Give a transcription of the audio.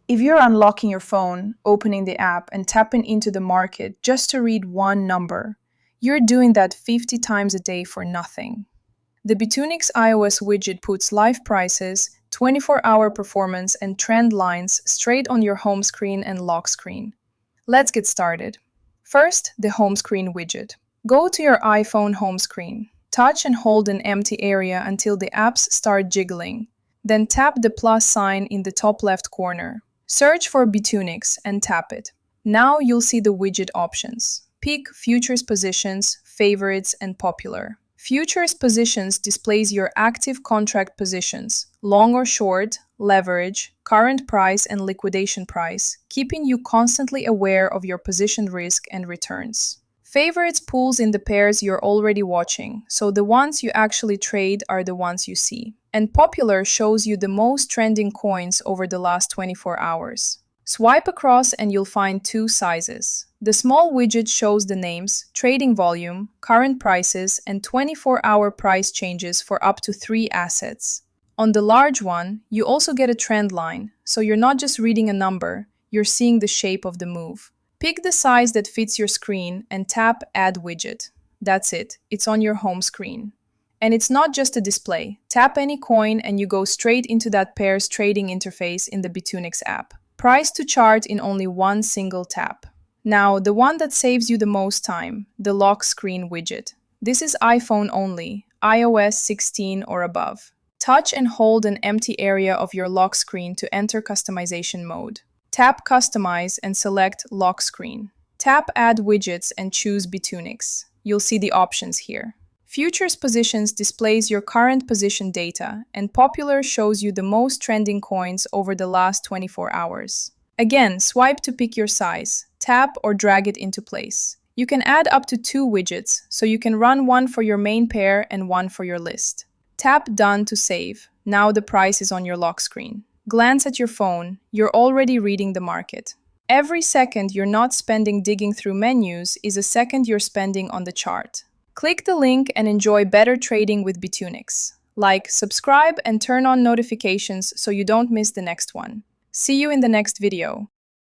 If you're unlocking your phone, opening the app, and tapping into the market just to read one number, you're doing that 50 times a day for nothing. The Bitunix iOS widget puts live prices, 24-hour performance, and trend lines straight on your home screen and lock screen. Let's get started. First, the home screen widget. Go to your iPhone home screen. Touch and hold an empty area until the apps start jiggling. Then tap the plus sign in the top left corner. Search for Bitunix and tap it. Now you'll see the widget options. Pick Futures Positions, Favorites, and Popular. Futures Positions displays your active contract positions, long or short, leverage, current price, and liquidation price, keeping you constantly aware of your position risk and returns. Favorites pulls in the pairs you're already watching, so the ones you actually trade are the ones you see. And Popular shows you the most trending coins over the last 24 hours. Swipe across and you'll find two sizes. The small widget shows the names, trading volume, current prices, and 24-hour price changes for up to 3 assets. On the large one, you also get a trend line, so you're not just reading a number, you're seeing the shape of the move. Pick the size that fits your screen and tap Add Widget. That's it, it's on your home screen. And it's not just a display. Tap any coin and you go straight into that pair's trading interface in the Bitunix app. Price to chart in only one single tap. Now, the one that saves you the most time, the lock screen widget. This is iPhone only, iOS 16 or above. Touch and hold an empty area of your lock screen to enter customization mode. Tap Customize and select Lock Screen. Tap Add Widgets and choose Bitunix. You'll see the options here. Futures Positions displays your current position data, and Popular shows you the most trending coins over the last 24 hours. Again, swipe to pick your size, tap or drag it into place. You can add up to 2 widgets, so you can run one for your main pair and one for your list. Tap Done to save. Now the price is on your lock screen. Glance at your phone, you're already reading the market. Every second you're not spending digging through menus is a second you're spending on the chart. Click the link and enjoy better trading with Bitunix. Like, subscribe, and turn on notifications so you don't miss the next one. See you in the next video.